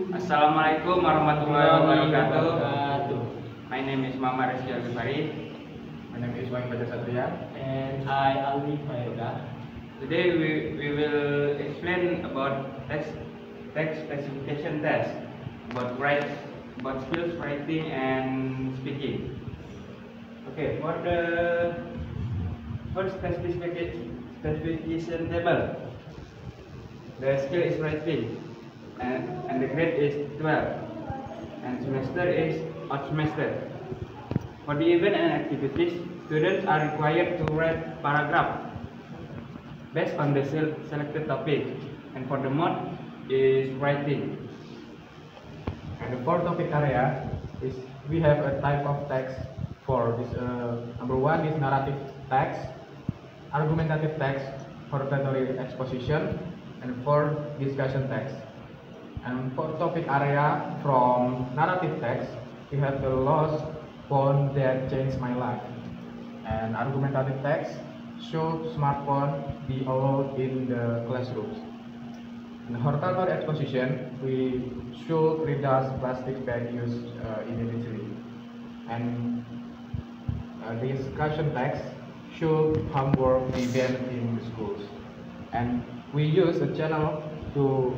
Assalamualaikum warahmatullahi wabarakatuh. My name is Muhammad Rizky Al-Ghifari. My name is Wahid Baja Satria. And I, Alwi Fayoga. Today we will explain about text specification test, about skills writing and speaking. Okay, for the first specification table, the skill is writing, and the grade is 12, and semester is odd semester. For the event and activities, students are required to write paragraph based on the selected topic, and for the mode is writing. And the fourth topic area is we have a type of text for this. Number one is narrative text, argumentative text, oratory exposition, and for discussion text. And for topic area from narrative text, we have the lost phone that changed my life. And argumentative text, should smartphone be allowed in the classrooms? In horticulture exposition, we should reduce plastic bag use immediately. And discussion text, should homework be banned in the schools? And we use a channel to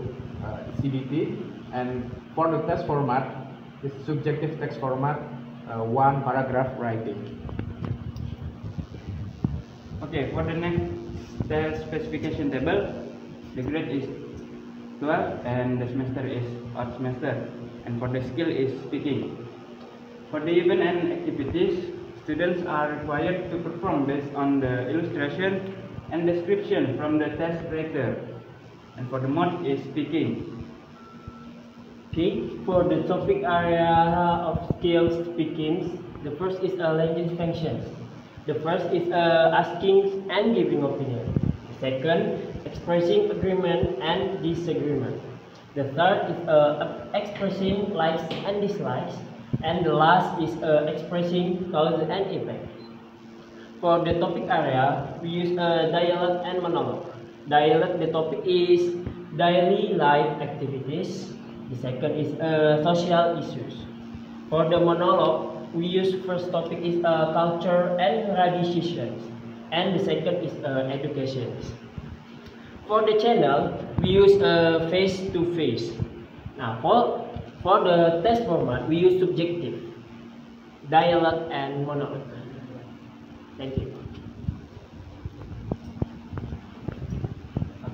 CBT, and for the test format, this subjective text format, one paragraph writing. Okay, for the next test specification table, the grade is 12 and the semester is odd semester, and for the skill is speaking. For the event and activities, students are required to perform based on the illustration and description from the test writer, and for the mode is speaking. Okay, for the topic area of skills speaking, the first is language functions. The first is asking and giving opinion. The second, expressing agreement and disagreement. The third is expressing likes and dislikes. And the last is expressing cause and effect. For the topic area, we use dialogue and monologue. Dialogue, the topic is daily life activities. The second is social issues. For the monologue, we use first topic is culture and traditions, and the second is education. For the channel, we use face to face. Now for the test format, we use subjective, dialogue and monologue. Thank you.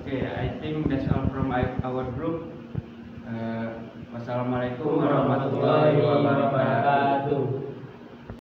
Okay, I think that's all from our group. Wassalamualaikum warahmatullahi wabarakatuh.